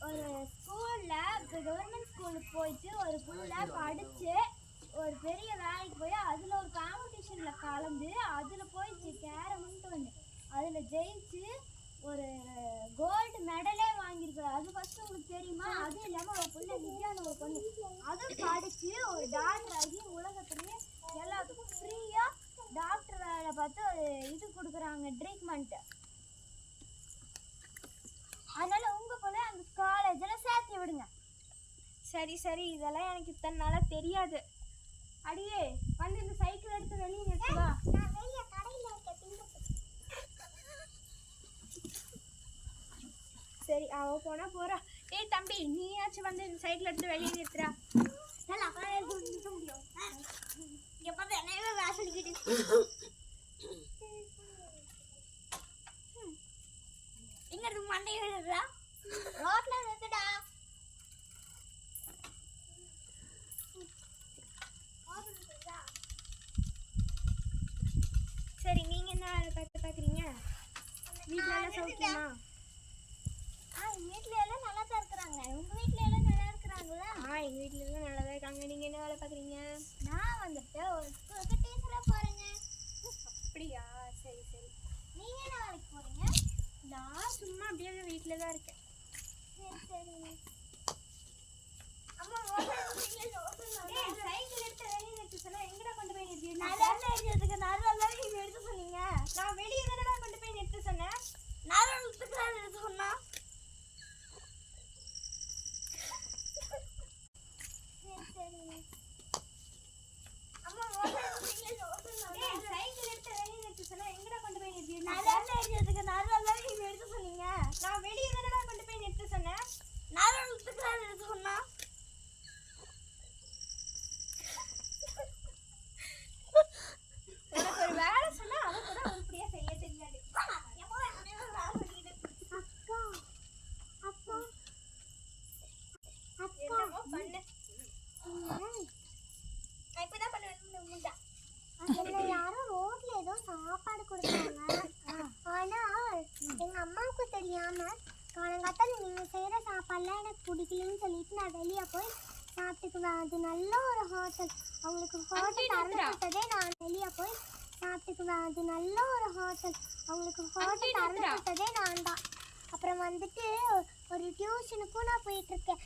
ஒரு ஸ்கூல்ல கவர்மெண்ட் ஸ்கூலுக்கு போயிட்டு ஒரு புள்ள படிச்சு ஒரு பெரிய வேலைக்கு போய் அதுல ஒரு காம்படிஷன்ல கலந்து அதுல போய் கேரம்னு ஒண்ணு அதுல ஜெயிச்சு ஒரு கோல்டு மெடலே வாங்கியிருக்காரு. அது ஃபர்ஸ்ட் உங்களுக்கு தெரியுமா? அது இல்லாம ஒரு புள்ள நித்யான்னு ஒரு பொண்ணு அதுவும் படிச்சு ஒரு டாக்டர் ஆகி உலகத்துலயே எல்லாத்துக்கும் ஃப்ரீயா டாக்டர் வேலை பார்த்து இது கொடுக்குறாங்க ட்ரீட்மெண்ட். அதனால உங்க போல அந்த காலேஜ்ல சேர்த்து விடுங்க. சரி சரி, இதெல்லாம் எனக்கு இத்தனை நாளா தெரியாது. அடியே வந்து இந்த சைக்கிள் எடுத்து வெளியே நிறுத்து வா. நான் வெளிய கடையில இருக்க. சரி அவ போனா போறா. ஏய் தம்பி, நீயாச்சும் வந்து இந்த சைக்கிள் எடுத்து வெளியே நிறுத்துறா. நல்லா எடுத்து நிறுத்த முடியும். இங்க பார்த்து என்னையவே வாசலிக்கிட்டு எங்க இருக்கு மண்டையை விடுறா? ரோட்ல நிறுத்துடா. சரி, நீங்க என்ன பாக்குறீங்க? வீட்டுல எல்லாம் சௌக்கியமா? வீட்டுல எல்லாம் நல்லா தான் இருக்கிறாங்க. உங்க வீட்டுல எல்லாம் நல்லா இருக்கிறாங்களா? எங்க வீட்டுல எல்லாம் நல்லா தான் இருக்காங்க. நீங்க என்ன வேலை பாக்குறீங்க? நான் வந்துட்டு ஒரு ஸ்கூலுக்கு டீச்சரா போறேங்க. அப்படியா? சரி சரி. நீங்க என்ன வேலைக்கு போறீங்க? நான் சும்மா அப்படியே வீட்டுல தான் இருக்கேன். சரி சரி. அம்மா சைக்கிள் எடுத்து வெளியே நிறுத்த சொன்னா எங்கடா கொண்டு போய் நிறுத்தி? நல்லா நீங்க எடுத்து சொன்னீங்க. நான் வெளியே தானடா கொண்டு போய் நிறுத்த சொன்னேன். நான் எடுத்து சொன்னா சைக்கிள் எடுத்து வெளியே நிறுத்த சொன்னா எங்கடா கொண்டு போய் நிறுத்தி? நல்லா நீங்க எடுத்து சொன்னீங்க. நான் வெளியே தானடா கொண்டு போய் நிறுத்த சொன்னேன். நான் எடுத்து சொன்னா உனக்கு ஒரு வேலை சொன்னா அதை கூட உருப்படியா செய்ய தெரியாது. என்னமோ பண்ணு. இப்பதான் பண்ணுவேன். யாரும் ரோட்ல ஏதோ சாப்பாடு கொடுத்தாங்க. ஆனா எங்க அம்மாவுக்கு தெரியாம காலங்காத்தால நீங்க செய்யற சாப்பாடுலாம் எனக்கு பிடிக்கலன்னு சொல்லிட்டு நான் வெளியே போய் சாப்பிட்டுக்குவேன். அது நல்ல ஒரு ஹோட்டல். அவங்களுக்கு ஹோட்டல் திறந்து விட்டதே நான் வெளியே போய் சாப்பிட்டுக்குவேன். அது நல்ல ஒரு ஹோட்டல். அவங்களுக்கு ஹோட்டல் திறந்து விட்டதே நான் தான். அப்புறம் வந்துட்டு ஒரு டியூஷனுக்கும் நான் போயிட்டு இருக்கேன்.